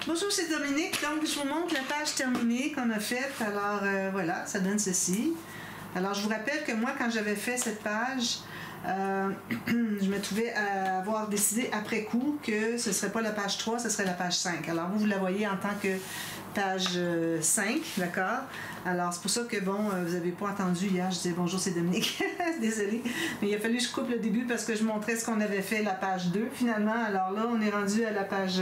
Bonjour, c'est Dominique. Donc, je vous montre la page terminée qu'on a faite. Alors, voilà, ça donne ceci. Alors, je vous rappelle que moi, quand j'avais fait cette page, je me trouvais à avoir décidé après coup que ce ne serait pas la page 3, ce serait la page 5. Alors, vous la voyez en tant que page 5, d'accord? Alors, c'est pour ça que, bon, vous n'avez pas entendu hier, je disais bonjour, c'est Dominique. Désolée. Mais il a fallu que je coupe le début parce que je montrais ce qu'on avait fait la page 2, finalement. Alors là, on est rendu à la page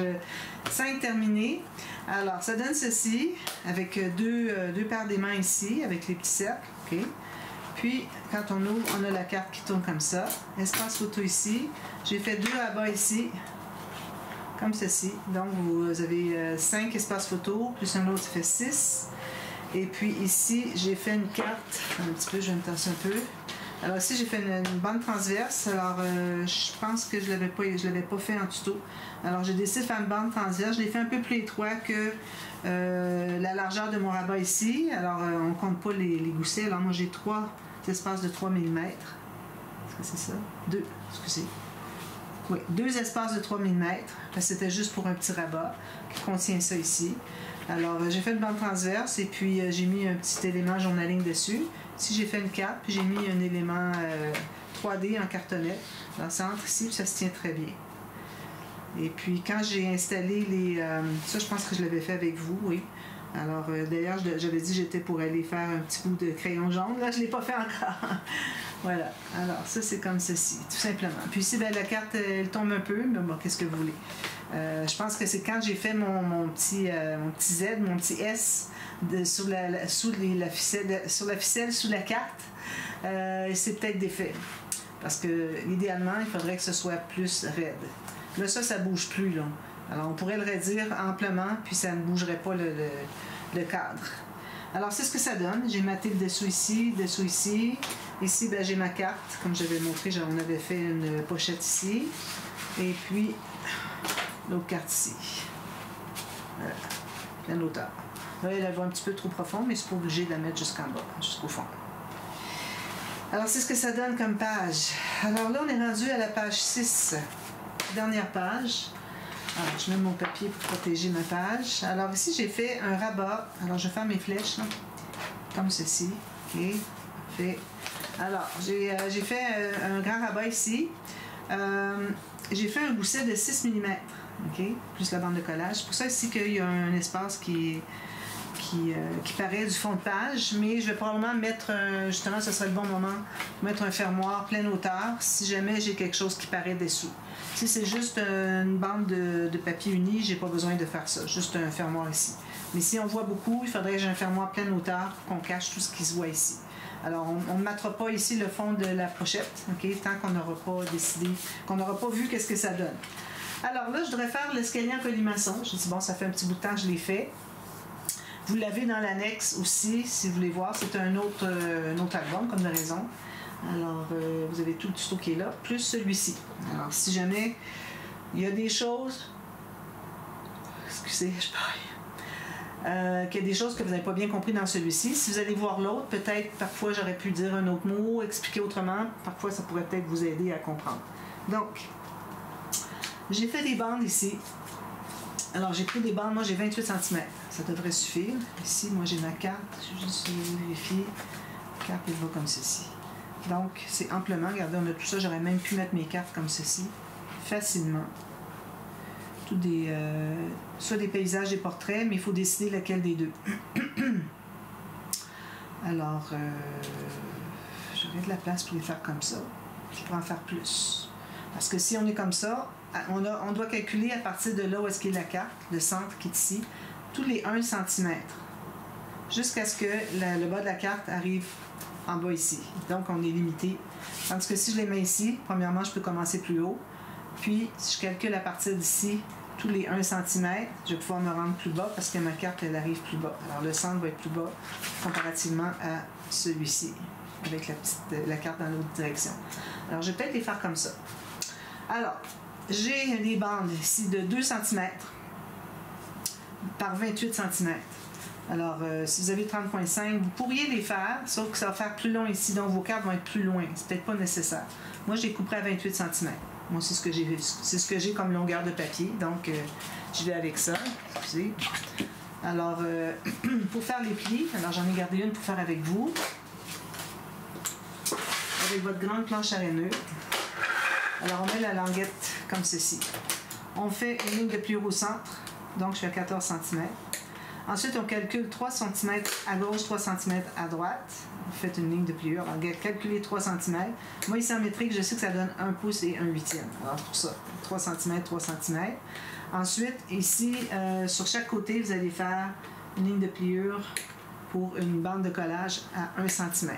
5 terminée. Alors, ça donne ceci, avec deux paires d'aimants ici, avec les petits cercles, OK? Puis, quand on ouvre, on a la carte qui tourne comme ça. Espace photo ici. J'ai fait 2 à bas ici, comme ceci. Donc, vous avez 5 espaces photo, plus un autre, ça fait 6. Et puis ici, j'ai fait une carte, un petit peu, je vais me tasser un peu. Alors ici, j'ai fait une bande transverse. Alors, je pense que je l'avais pas fait en tuto. Alors, j'ai décidé de faire une bande transverse. Je l'ai fait un peu plus étroit que la largeur de mon rabat ici. Alors, on ne compte pas les goussets. Alors, moi, j'ai 3 espaces de 3 mm. Est-ce que c'est ça? 2, excusez. Oui, 2 espaces de 3 mm. Parce que c'était juste pour un petit rabat qui contient ça ici. Alors, j'ai fait une bande transverse et puis j'ai mis un petit élément journaling dessus. Ici, j'ai fait une carte, puis j'ai mis un élément 3D en cartonnette dans le centre ici, puis ça se tient très bien. Et puis, quand j'ai installé les... ça, je pense que je l'avais fait avec vous, oui. Alors, d'ailleurs, j'avais dit que j'étais pour aller faire un petit bout de crayon jaune. Là, je ne l'ai pas fait encore. Voilà. Alors, ça, c'est comme ceci, tout simplement. Puis ici, ben, la carte, elle tombe un peu, mais bon, qu'est-ce que vous voulez? Je pense que c'est quand j'ai fait mon petit Z, mon petit S sur la ficelle, sous la carte, c'est peut-être défait. Parce que, idéalement, il faudrait que ce soit plus raide. Là, ça bouge plus, là. Alors, on pourrait le raidir amplement, puis ça ne bougerait pas le cadre. Alors, c'est ce que ça donne. J'ai maté le dessous ici, dessous ici. Ici, ben, j'ai ma carte. Comme j'avais montré, on avait fait une pochette ici. Et puis, l'autre carte ici. Voilà. Pleine hauteur. Là, elle va un petit peu trop profond, mais c'est pas obligé de la mettre jusqu'en bas, jusqu'au fond. Alors, c'est ce que ça donne comme page. Alors là, on est rendu à la page 6. Dernière page. Alors, je mets mon papier pour protéger ma page. Alors, ici, j'ai fait un rabat. Alors, je vais faire mes flèches, là, comme ceci. OK. Fait. Alors, j'ai fait un grand rabat ici. J'ai fait un gousset de 6 mm. OK. Plus la bande de collage. C'est pour ça ici qu'il y a un espace qui paraît du fond de page, mais je vais probablement mettre, justement, ce serait le bon moment, mettre un fermoir pleine hauteur si jamais j'ai quelque chose qui paraît dessous. Si c'est juste une bande de papier uni, j'ai pas besoin de faire ça, juste un fermoir ici. Mais si on voit beaucoup, il faudrait que j'ai un fermoir pleine hauteur pour qu'on cache tout ce qui se voit ici. Alors, on ne mettra pas ici le fond de la pochette, okay, tant qu'on n'aura pas décidé, qu'on n'aura pas vu qu'est-ce que ça donne. Alors là, je devrais faire l'escalier en colimaçon. Je dis, bon, ça fait un petit bout de temps que je l'ai fait. Vous l'avez dans l'annexe aussi, si vous voulez voir. C'est un autre album, comme de raison. Alors, vous avez tout le tuto qui est là, plus celui-ci. Alors, si jamais il y a des choses... Excusez, je parle. Qu'il y a des choses que vous n'avez pas bien compris dans celui-ci. Si vous allez voir l'autre, peut-être, parfois, j'aurais pu dire un autre mot, expliquer autrement. Parfois, ça pourrait peut-être vous aider à comprendre. Donc, j'ai fait des bandes ici. Alors, j'ai pris des bandes, moi j'ai 28 cm. Ça devrait suffire. Ici, moi j'ai ma carte. Je vais juste vérifier. La carte, elle va comme ceci. Donc, c'est amplement. Regardez, on a tout ça. J'aurais même pu mettre mes cartes comme ceci. Facilement. Tout soit des paysages, des portraits, mais il faut décider lequel des deux. Alors, j'aurais de la place pour les faire comme ça. Je pourrais en faire plus. Parce que si on est comme ça, on doit calculer à partir de là où est-ce qu'est la carte, le centre qui est ici, tous les 1 cm, jusqu'à ce que le bas de la carte arrive en bas ici. Donc, on est limité. Tandis que si je les mets ici, premièrement, je peux commencer plus haut. Puis, si je calcule à partir d'ici, tous les 1 cm, je vais pouvoir me rendre plus bas parce que ma carte, elle arrive plus bas. Alors, le centre va être plus bas comparativement à celui-ci, avec la carte dans l'autre direction. Alors, je vais peut-être les faire comme ça. Alors, j'ai des bandes ici de 2 cm par 28 cm. Alors, si vous avez 30,5, vous pourriez les faire, sauf que ça va faire plus long ici, donc vos cartes vont être plus loin. C'est peut-être pas nécessaire. Moi, je les couperai à 28 cm. Moi, c'est ce que j'ai comme longueur de papier. Donc, je vais avec ça. Excusez. Alors, pour faire les plis, alors j'en ai gardé une pour faire avec vous. Avec votre grande planche à rainure. Alors, on met la languette comme ceci. On fait une ligne de pliure au centre. Donc, je fais 14 cm. Ensuite, on calcule 3 cm à gauche, 3 cm à droite. Vous faites une ligne de pliure. Alors, calculez 3 cm. Moi, ici en métrique, je sais que ça donne 1 pouce et 1/8. Alors, pour ça, 3 cm, 3 cm. Ensuite, ici, sur chaque côté, vous allez faire une ligne de pliure pour une bande de collage à 1 cm.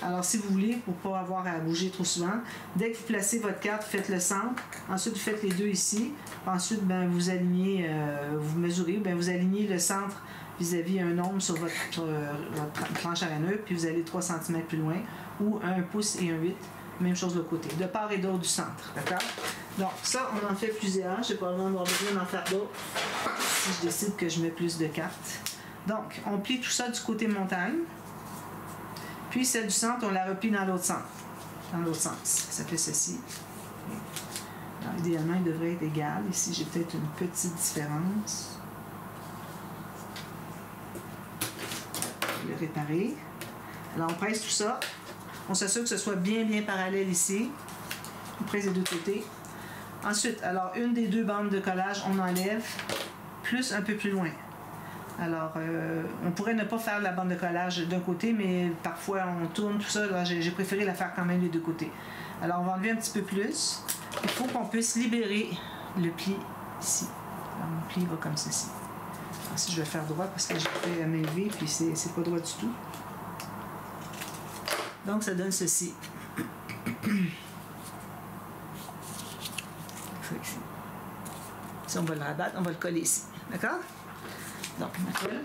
Alors, si vous voulez, pour ne pas avoir à bouger trop souvent, dès que vous placez votre carte, faites le centre. Ensuite, vous faites les deux ici. Ensuite, ben, vous alignez, vous mesurez, ben, vous alignez le centre vis-à-vis un nombre sur votre planche à rainure, puis vous allez 3 cm plus loin, ou 1 pouce et 1/8. Même chose de l'autre côté, de part et d'autre du centre. D'accord? Donc, ça, on en fait plusieurs. Je vais probablement avoir besoin d'en faire d'autres si je décide que je mets plus de cartes. Donc, on plie tout ça du côté montagne. Puis celle du centre, on la replie dans l'autre sens. Ça fait ceci. Alors, idéalement, il devrait être égal. Ici, j'ai peut-être une petite différence. Je vais le réparer. Alors, on presse tout ça. On s'assure que ce soit bien parallèle ici. On presse les deux côtés. Ensuite, alors, une des deux bandes de collage, on enlève, plus un peu plus loin. Alors, on pourrait ne pas faire la bande de collage d'un côté, mais parfois on tourne tout ça. Alors, j'ai préféré la faire quand même les deux côtés. Alors, on va enlever un petit peu plus. Il faut qu'on puisse libérer le pli ici. Alors, mon pli va comme ceci. Alors, si je vais faire droit parce que j'ai fait la main levée, puis c'est pas droit du tout. Donc, ça donne ceci. Si on va le rabattre, on va le coller ici. D'accord? Donc, on colle.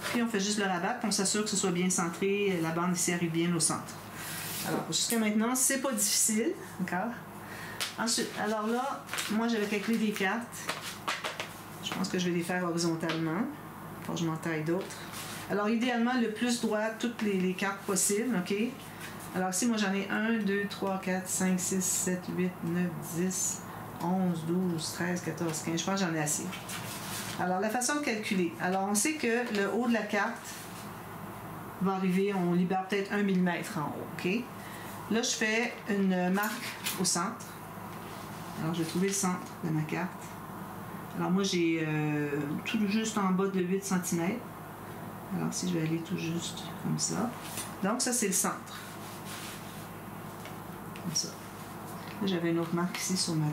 Puis on fait juste le rabattre, on s'assure que ce soit bien centré, la bande ici arrive bien au centre. Alors, jusqu'à maintenant, c'est pas difficile. D'accord? Ensuite, alors là, moi j'avais calculé des cartes. Je pense que je vais les faire horizontalement. Pour que je m'en taille d'autres. Alors, idéalement, le plus droit, toutes les cartes possibles. OK? Alors, ici, moi j'en ai 1, 2, 3, 4, 5, 6, 7, 8, 9, 10. 11, 12, 13, 14, 15. Je pense que j'en ai assez. Alors, la façon de calculer. Alors, on sait que le haut de la carte va arriver, on libère peut-être 1 mm en haut. OK? Là, je fais une marque au centre. Alors, je vais trouver le centre de ma carte. Alors, moi, j'ai tout juste en bas de 8 cm. Alors, si je vais aller tout juste comme ça. Donc, ça, c'est le centre. Comme ça. Là, j'avais une autre marque ici sur ma...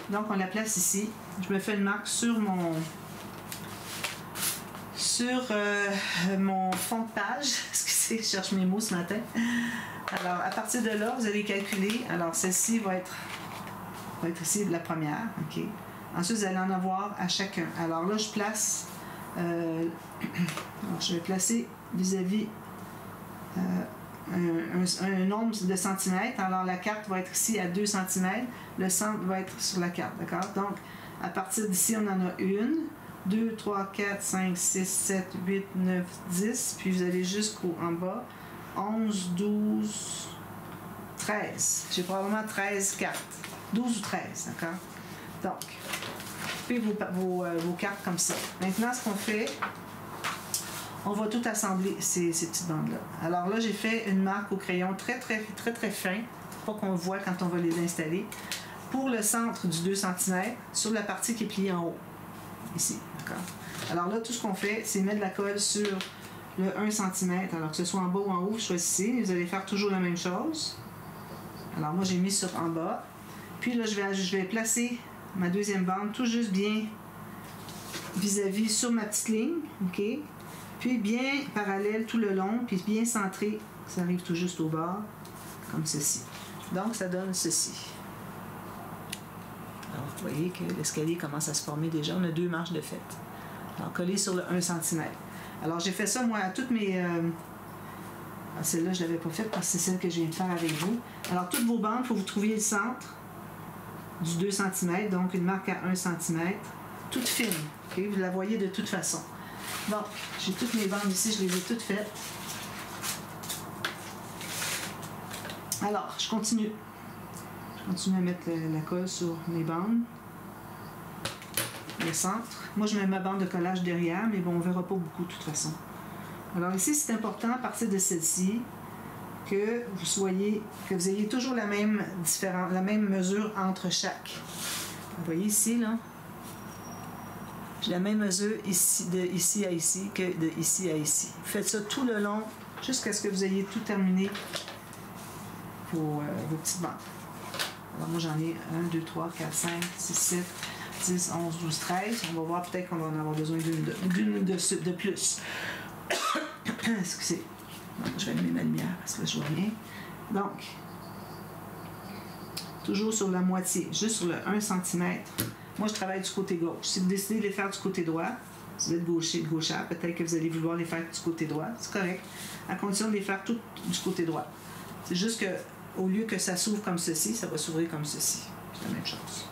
Donc, on la place ici. Je me fais une marque sur mon fond de page. Excusez, je cherche mes mots ce matin. Alors, à partir de là, vous allez calculer. Alors, celle-ci va être ici la première. OK. Ensuite, vous allez en avoir à chacun. Alors là, je place... alors, je vais placer vis-à-vis... un nombre de centimètres. Alors, la carte va être ici à 2 cm. Le centre va être sur la carte. D'accord? Donc, à partir d'ici, on en a 1, 2, 3, 4, 5, 6, 7, 8, 9, 10. Puis, vous allez jusqu'en bas. 11, 12, 13. J'ai probablement 13 cartes. 12 ou 13. D'accord? Donc, puis vos cartes comme ça. Maintenant, ce qu'on fait... On va tout assembler ces petites bandes-là. Alors là, j'ai fait une marque au crayon très fin, pour pas qu'on voit quand on va les installer, pour le centre du 2 cm sur la partie qui est pliée en haut. Ici, d'accord? Alors là, tout ce qu'on fait, c'est mettre de la colle sur le 1 cm. Alors que ce soit en bas ou en haut, vous choisissez. Vous allez faire toujours la même chose. Alors moi, j'ai mis sur en bas. Puis là, je vais placer ma deuxième bande tout juste bien vis-à-vis sur ma petite ligne. OK? Puis bien parallèle tout le long, puis bien centré, ça arrive tout juste au bord, comme ceci. Donc, ça donne ceci. Alors, vous voyez que l'escalier commence à se former déjà. On a 2 marches de fait. Alors, collé sur le 1 cm. Alors, j'ai fait ça, moi, à toutes mes... celle-là, je ne l'avais pas faite parce que c'est celle que je viens de faire avec vous. Alors, toutes vos bandes, il faut que vous trouviez le centre du 2 cm, donc une marque à 1 cm, toute fine. Okay? Vous la voyez de toute façon. Bon, j'ai toutes mes bandes ici, je les ai toutes faites. Alors, je continue. Je continue à mettre la colle sur mes bandes. Le centre. Moi, je mets ma bande de collage derrière, mais bon, on ne verra pas beaucoup de toute façon. Alors ici, c'est important à partir de celle-ci que vous ayez toujours la même mesure entre chaque. Vous voyez ici, là? J'ai la même mesure ici, de ici à ici que de ici à ici. Vous faites ça tout le long jusqu'à ce que vous ayez tout terminé vos petites bandes. Alors moi, j'en ai 1, 2, 3, 4, 5, 6, 7, 10, 11, 12, 13. On va voir peut-être qu'on va en avoir besoin d'une de plus. Excusez. Donc, je vais allumer ma lumière parce que là, je vois rien. Donc, toujours sur la moitié, juste sur le 1 cm. Moi, je travaille du côté gauche. Si vous décidez de les faire du côté droit, si vous êtes gauchère, peut-être que vous allez vouloir les faire du côté droit. C'est correct, à condition de les faire toutes du côté droit. C'est juste que au lieu que ça s'ouvre comme ceci, ça va s'ouvrir comme ceci. C'est la même chose.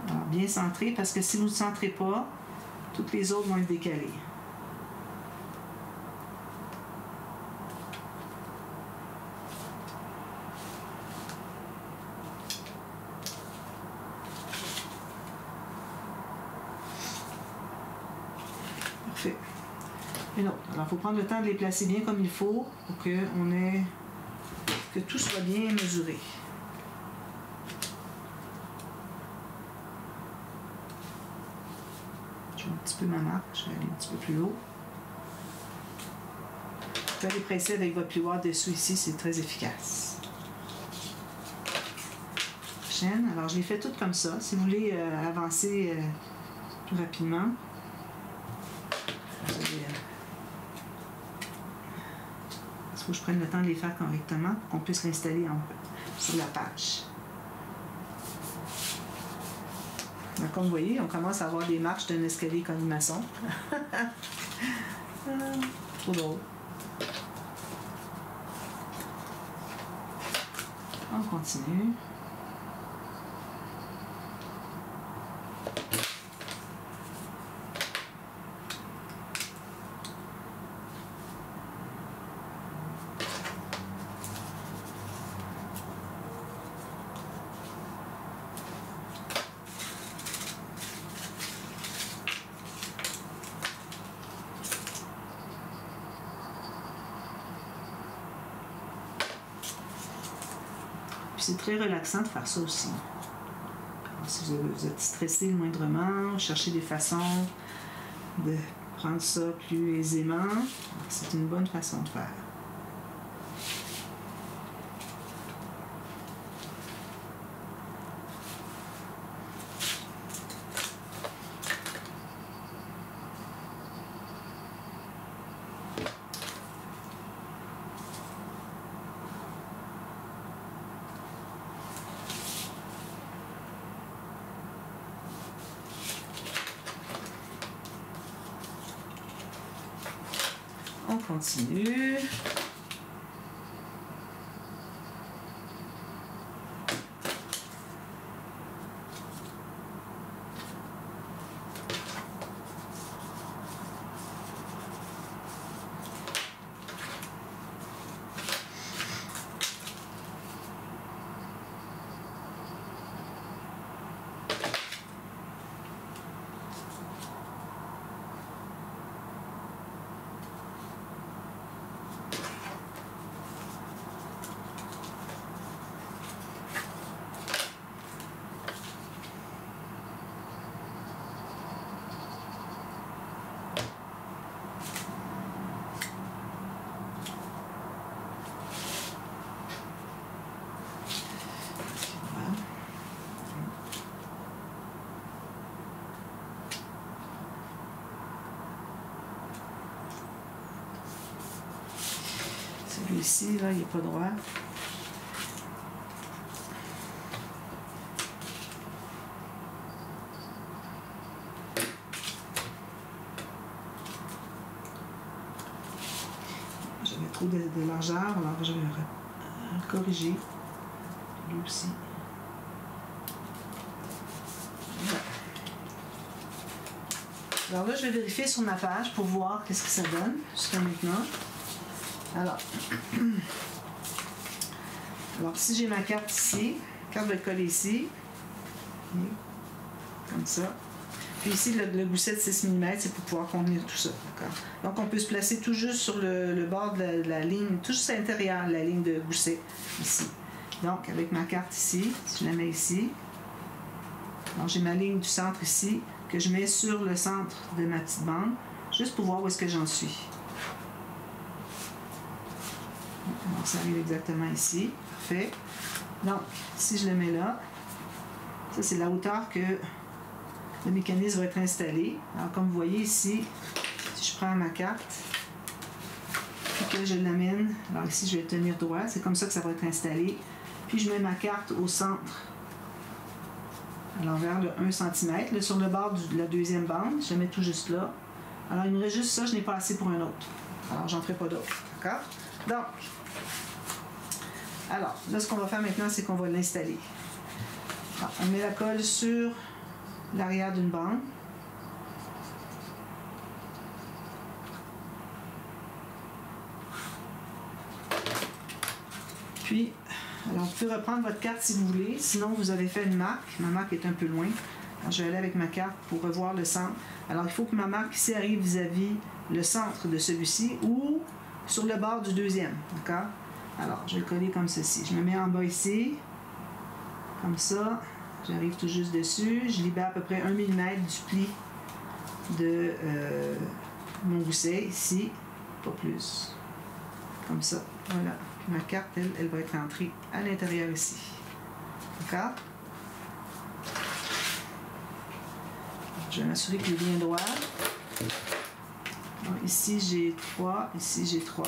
Alors, bien centré, parce que si vous ne centrez pas, toutes les autres vont être décalées. Parfait. Une autre. Alors, il faut prendre le temps de les placer bien comme il faut pour que tout soit bien mesuré. Je mets un petit peu ma marque, je vais aller un petit peu plus haut. Vous pouvez les presser avec votre plioir dessous ici, c'est très efficace. Chaîne. Alors, je les fais toutes comme ça. Si vous voulez avancer plus rapidement, il faut que je prenne le temps de les faire correctement pour qu'on puisse l'installer sur la page. Donc, comme vous voyez, on commence à avoir des marches d'un escalier colimaçon. Trop drôle. On continue. C'est très relaxant de faire ça aussi. Alors, si vous êtes stressé moindrement, cherchez des façons de prendre ça plus aisément. C'est une bonne façon de faire. On continue. Celui-ci, là, il n'est pas droit. J'avais trop de largeur, alors je vais corriger. Lui aussi. Voilà. Alors là, je vais vérifier sur ma page pour voir qu'est-ce que ça donne jusqu'à maintenant. Alors, si j'ai ma carte ici, la carte va être collée ici, comme ça. Puis ici, le gousset de 6 mm, c'est pour pouvoir contenir tout ça. Donc, on peut se placer tout juste sur le bord de la ligne, tout juste à l'intérieur de la ligne de gousset, ici. Donc, avec ma carte ici, je la mets ici. Alors, j'ai ma ligne du centre ici, que je mets sur le centre de ma petite bande, juste pour voir où est-ce que j'en suis. Alors, ça arrive exactement ici. Parfait. Donc, si je le mets là, ça, c'est la hauteur que le mécanisme va être installé. Alors, comme vous voyez ici, si je prends ma carte et que je l'amène, alors ici, je vais tenir droit. C'est comme ça que ça va être installé. Puis, je mets ma carte au centre, alors vers le 1 cm, sur le bord de la deuxième bande. Je la mets tout juste là. Alors, il me reste juste ça. Je n'ai pas assez pour un autre. Alors, j'en ferai pas d'autre. D'accord? Donc, alors, là, ce qu'on va faire maintenant, c'est qu'on va l'installer. On met la colle sur l'arrière d'une bande. Puis, alors vous pouvez reprendre votre carte si vous voulez. Sinon, vous avez fait une marque. Ma marque est un peu loin. Alors, je vais aller avec ma carte pour revoir le centre. Alors, il faut que ma marque ici arrive vis-à-vis le centre de celui-ci ou sur le bord du deuxième. D'accord? Alors, je vais le coller comme ceci. Je me mets en bas ici. Comme ça. J'arrive tout juste dessus. Je libère à peu près 1 mm du pli de mon gousset ici. Pas plus. Comme ça. Voilà. Puis ma carte, elle va être entrée à l'intérieur ici. D'accord? Je vais m'assurer qu'il est bien droit. Donc, ici, j'ai 3. Ici, j'ai 3.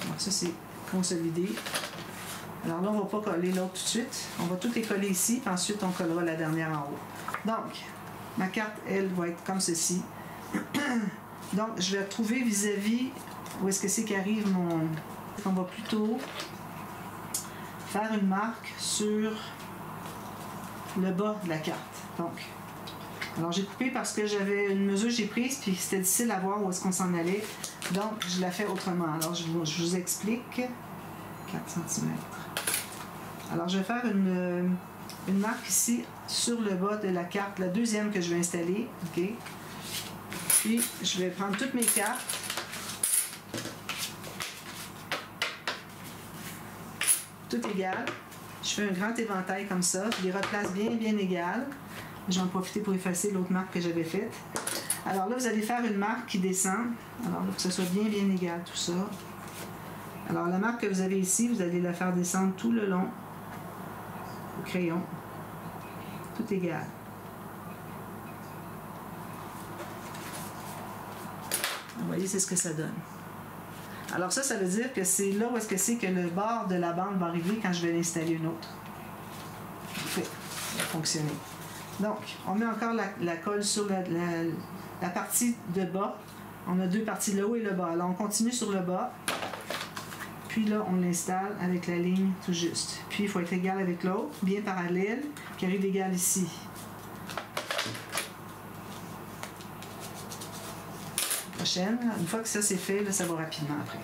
Alors, ça, c'est consolidé. Alors là, on ne va pas coller l'autre tout de suite. On va tout les coller ici, puis ensuite, on collera la dernière en haut. Donc, ma carte, elle, va être comme ceci. Donc, je vais trouver vis-à-vis où est-ce que c'est qu'arrive mon... On va plutôt faire une marque sur le bas de la carte. Donc, alors j'ai coupé parce que j'avais une mesure que j'ai prise, puis c'était difficile à voir où est-ce qu'on s'en allait. Donc, je la fais autrement. Alors, je vous explique. 4 cm. Alors, je vais faire une marque ici sur le bas de la carte, la deuxième que je vais installer. OK? Puis, je vais prendre toutes mes cartes. Tout égal. Je fais un grand éventail comme ça. Je les replace bien égales. Je vais en profiter pour effacer l'autre marque que j'avais faite. Alors là, vous allez faire une marque qui descend. Alors là, que ce soit bien égal tout ça. Alors, la marque que vous avez ici, vous allez la faire descendre tout le long au crayon. Tout égal. Vous voyez, c'est ce que ça donne. Alors ça veut dire que c'est là où est-ce que c'est que le bord de la bande va arriver quand je vais l'installer une autre. Parfait. Ça va fonctionner. Donc, on met encore la colle sur la partie de bas. On a deux parties, le haut et le bas. Alors, on continue sur le bas. Puis là, on l'installe avec la ligne tout juste. Puis, il faut être égal avec l'autre, bien parallèle, qui arrive égal ici. Prochaine. Une fois que ça c'est fait, là, ça va rapidement après.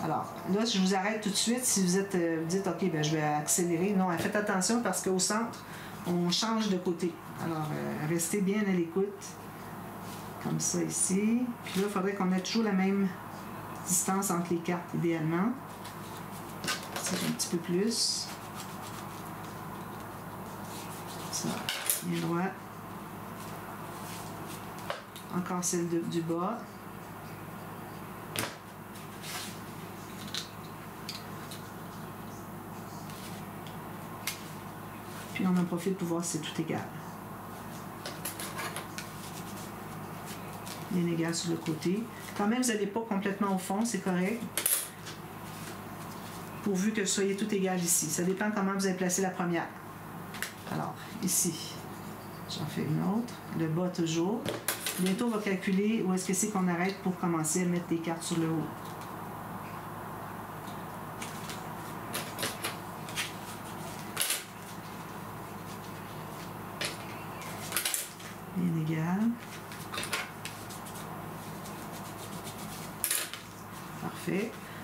Alors, là, je vous arrête tout de suite. Si vous êtes, vous dites, OK, ben, je vais accélérer. Non, faites attention parce qu'au centre, on change de côté. Alors, restez bien à l'écoute. Comme ça ici. Puis là, il faudrait qu'on ait toujours la même distance entre les cartes, idéalement. C'est un petit peu plus. Ça, bien droit. Encore celle du bas. Puis on en profite pour voir si c'est tout égal. Bien égal sur le côté. Quand même, vous n'allez pas complètement au fond, c'est correct. Pourvu que vous soyez tout égal ici. Ça dépend comment vous avez placé la première. Alors, ici, j'en fais une autre. Le bas toujours. Bientôt, on va calculer où est-ce que c'est qu'on arrête pour commencer à mettre des cartes sur le haut.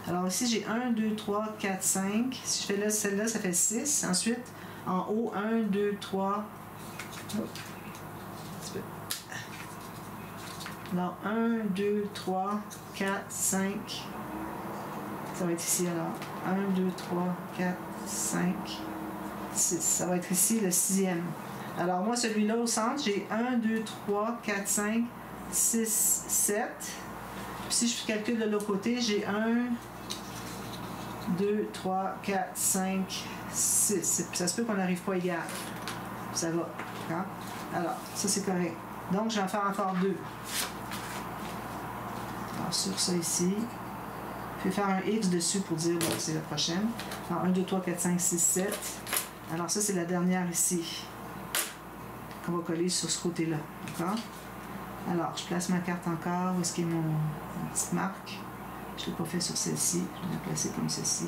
Alors ici, j'ai 1, 2, 3, 4, 5. Si je fais là, celle-là, ça fait 6. Ensuite, en haut, 1, 2, 3. Oh. Alors, 1, 2, 3, 4, 5. Ça va être ici alors. 1, 2, 3, 4, 5, 6. Ça va être ici le 6e. Alors, moi, celui-là au centre, j'ai 1, 2, 3, 4, 5, 6, 7. Puis si je calcule de l'autre côté, j'ai 1, 2, 3, 4, 5, 6. Ça se peut qu'on n'arrive pas égal. Ça va. D'accord? Alors, ça c'est correct. Donc, je vais en faire encore 2. Alors, sur ça ici, je vais faire un X dessus pour dire que c'est la prochaine. Alors, 1, 2, 3, 4, 5, 6, 7. Alors, ça c'est la dernière ici. Qu'on va coller sur ce côté-là. D'accord? Alors, je place ma carte encore. Où est-ce qu'est ma petite marque? Je ne l'ai pas fait sur celle-ci. Je vais la placer comme ceci.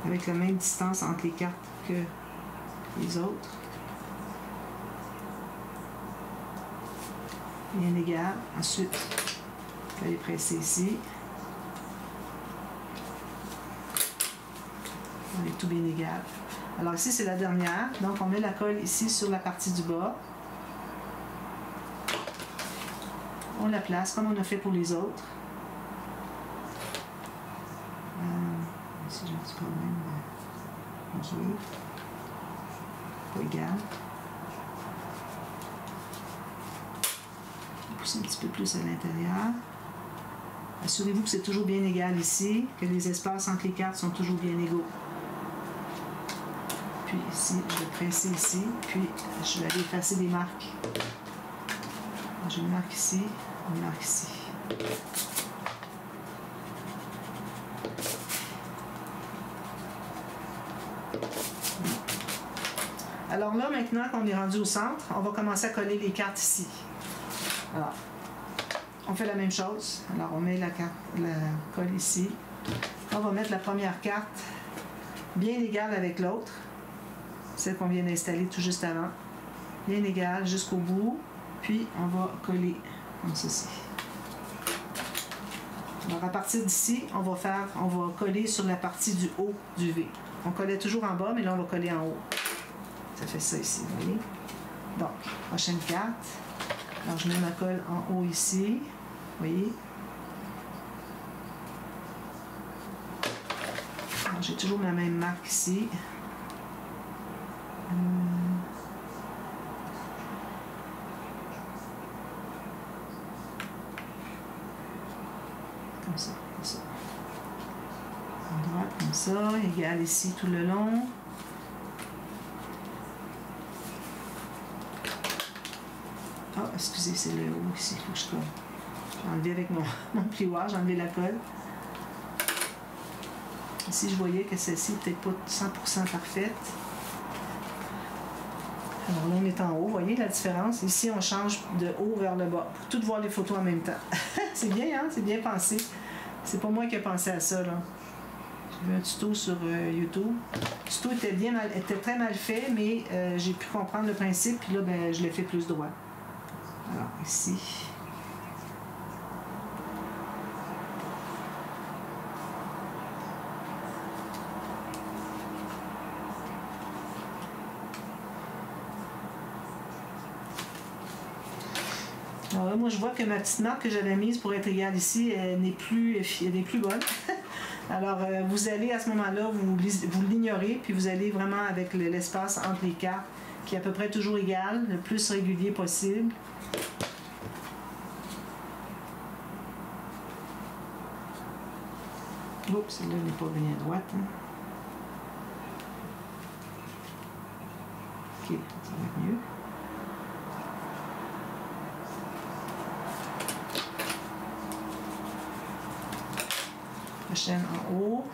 Avec la même distance entre les cartes que les autres. Bien égal. Ensuite, je vais les presser ici. On est tout bien égal. Alors ici, c'est la dernière. Donc, on met la colle ici sur la partie du bas. On la place comme on a fait pour les autres. Ici, j'ai un petit problème. OK. Pas égal. Je pousse un petit peu plus à l'intérieur. Assurez-vous que c'est toujours bien égal ici, que les espaces entre les cartes sont toujours bien égaux. Puis ici, je vais presser ici, puis je vais aller effacer des marques. J'ai une marque ici, une marque ici. Alors là, maintenant qu'on est rendu au centre, on va commencer à coller les cartes ici. Alors, on fait la même chose. Alors, on met la colle ici. On va mettre la première carte bien égale avec l'autre, celle qu'on vient d'installer tout juste avant. Bien égale jusqu'au bout. Puis, on va coller comme ceci. Alors, à partir d'ici, on va coller sur la partie du haut du V. On collait toujours en bas, mais là, on va coller en haut. Ça fait ça ici, vous voyez? Donc, prochaine carte. Alors, je mets ma colle en haut ici. Vous voyez? Alors, j'ai toujours ma même marque ici. Comme ça, comme ça. À droite, comme ça. Égal ici tout le long. Ah, excusez, c'est le haut ici. Il faut que je colle. J'ai enlevé avec mon plioir, j'ai enlevé la colle. Ici, je voyais que celle-ci n'était peut-être pas 100% parfaite. Alors là, on est en haut. Vous voyez la différence? Ici, on change de haut vers le bas pour toutes voir les photos en même temps. C'est bien, hein? C'est bien pensé. C'est pas moi qui ai pensé à ça, là. J'ai vu un tuto sur YouTube. Le tuto était très mal fait, mais j'ai pu comprendre le principe, puis là, ben, je l'ai fait plus droit. Alors, ici. Alors là, moi, je vois que ma petite marque que j'avais mise pour être égale ici, elle n'est plus bonne. Alors, vous allez à ce moment-là, vous l'ignorez, puis vous allez vraiment avec l'espace entre les cartes, qui est à peu près toujours égal, le plus régulier possible. Oups, celle-là n'est pas bien droite. Hein. Ok, ça va être mieux. Prochaine en haut.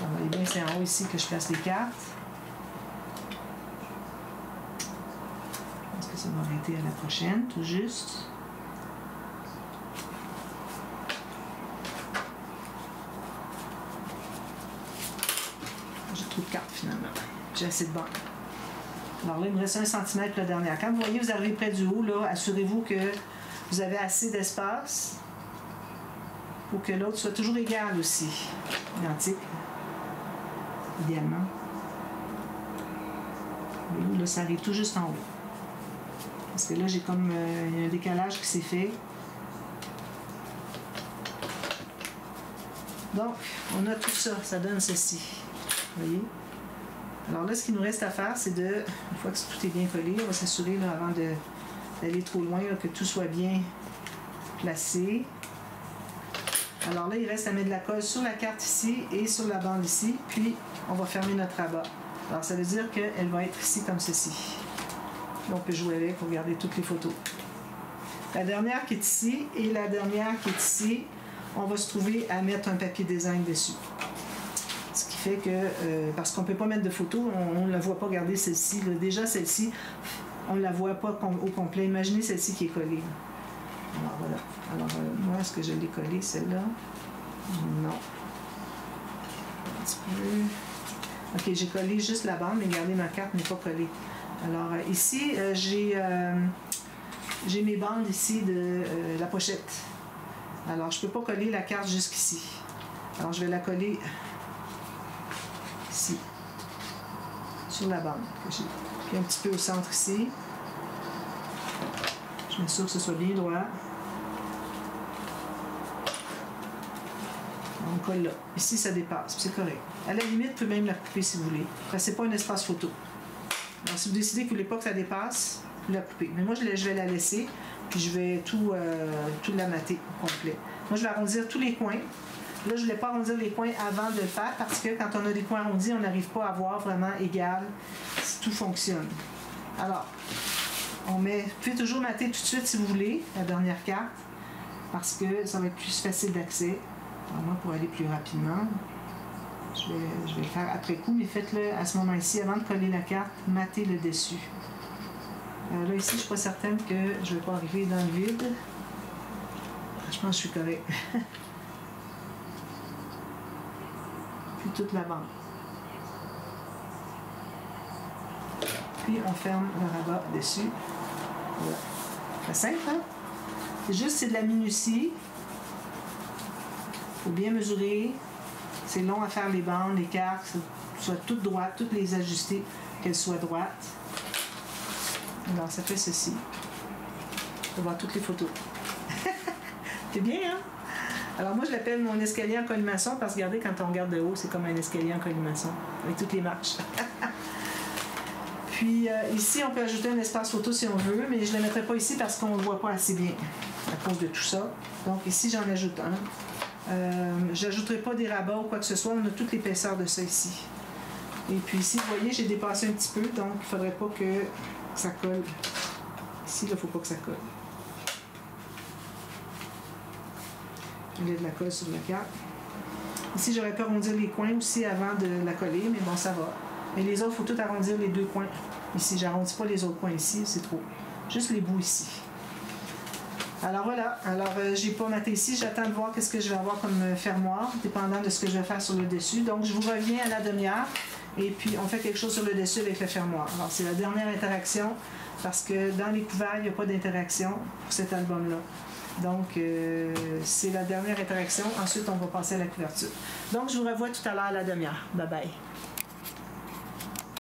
Vous voyez bien, c'est en haut ici que je place les cartes. Je pense que ça va arrêter à la prochaine, tout juste. J'ai trop de cartes finalement. J'ai assez de bandes. Alors là, il me reste 1 cm la dernière. Quand vous voyez, vous arrivez près du haut, là, assurez-vous que vous avez assez d'espace. pour que l'autre soit toujours égal aussi. Identique. Idéalement. Oui, là, ça arrive tout juste en haut. Parce que là, j'ai comme un décalage qui s'est fait. Donc, on a tout ça. Ça donne ceci. Vous voyez? Alors là, ce qu'il nous reste à faire, c'est de, une fois que tout est bien collé, on va s'assurer avant d'aller trop loin, là, que tout soit bien placé. Alors là, il reste à mettre de la colle sur la carte ici et sur la bande ici, puis on va fermer notre rabat. Alors ça veut dire qu'elle va être ici comme ceci. Puis on peut jouer avec pour garder toutes les photos. La dernière qui est ici et la dernière qui est ici, on va se trouver à mettre un papier design dessus. Ce qui fait que, parce qu'on ne peut pas mettre de photos, on ne la voit pas, regardez celle-ci. Déjà celle-ci, on ne la voit pas au complet. Imaginez celle-ci qui est collée. Alors voilà. Alors moi, est-ce que je l'ai collée, celle-là? Non. Un petit peu. Ok, j'ai collé juste la bande, mais regardez, ma carte n'est pas collée. Alors ici, j'ai mes bandes ici de la pochette. Alors, je ne peux pas coller la carte jusqu'ici. Alors, je vais la coller ici, sur la bande. Puis un petit peu au centre ici. Je m'assure que ce soit bien droit. On colle là. Ici, ça dépasse, c'est correct. À la limite, vous pouvez même la couper si vous voulez. Parce que ce n'est pas un espace photo. Alors, si vous décidez que vous ne voulez pas que ça dépasse, vous la coupez. Mais moi, je vais la laisser, puis je vais tout la mater au complet. Moi, je vais arrondir tous les coins. Là, je ne voulais pas arrondir les coins avant de le faire parce que quand on a des coins arrondis, on n'arrive pas à voir vraiment égal si tout fonctionne. Alors, vous pouvez toujours mater tout de suite si vous voulez, la dernière carte, parce que ça va être plus facile d'accès. Alors moi, pour aller plus rapidement, je vais le faire après coup, mais faites-le à ce moment-ci, avant de coller la carte, matez le dessus. Là, ici, je ne suis pas certaine que je ne vais pas arriver dans le vide. Je pense que je suis correct. Puis toute la bande. Puis on ferme le rabat dessus. Voilà. C'est simple, hein? C'est de la minutie. Il faut bien mesurer. C'est long à faire les bandes, les cartes, que soient toutes droites, toutes les ajuster, qu'elles soient droites. Alors, ça fait ceci. On va voir toutes les photos. C'est bien, hein? Alors, moi, je l'appelle mon escalier en colimaçon parce que, regardez, quand on regarde de haut, c'est comme un escalier en colimaçon, avec toutes les marches. Puis, ici, on peut ajouter un espace photo si on veut, mais je ne le mettrai pas ici parce qu'on ne le voit pas assez bien à cause de tout ça. Donc, ici, j'en ajoute un. Je n'ajouterai pas des rabats ou quoi que ce soit. On a toute l'épaisseur de ça ici. Et puis, ici, vous voyez, j'ai dépassé un petit peu, donc il ne faudrait pas que ça colle. Ici, il ne faut pas que ça colle. Je mets de la colle sur la carte. Ici, j'aurais pu arrondir les coins aussi avant de la coller, mais bon, ça va. Mais les autres, il faut tout arrondir les deux coins. Ici, j'arrondis pas les autres coins ici, c'est trop. Juste les bouts ici. Alors voilà. Alors, j'ai pas maté ici. J'attends de voir qu'est-ce que je vais avoir comme fermoir, dépendant de ce que je vais faire sur le dessus. Donc, je vous reviens à la demi-heure. Et puis, on fait quelque chose sur le dessus avec le fermoir. Alors, c'est la dernière interaction, parce que dans les couverts, il n'y a pas d'interaction pour cet album-là. Donc, c'est la dernière interaction. Ensuite, on va passer à la couverture. Donc, je vous revois tout à l'heure à la demi-heure. Bye bye.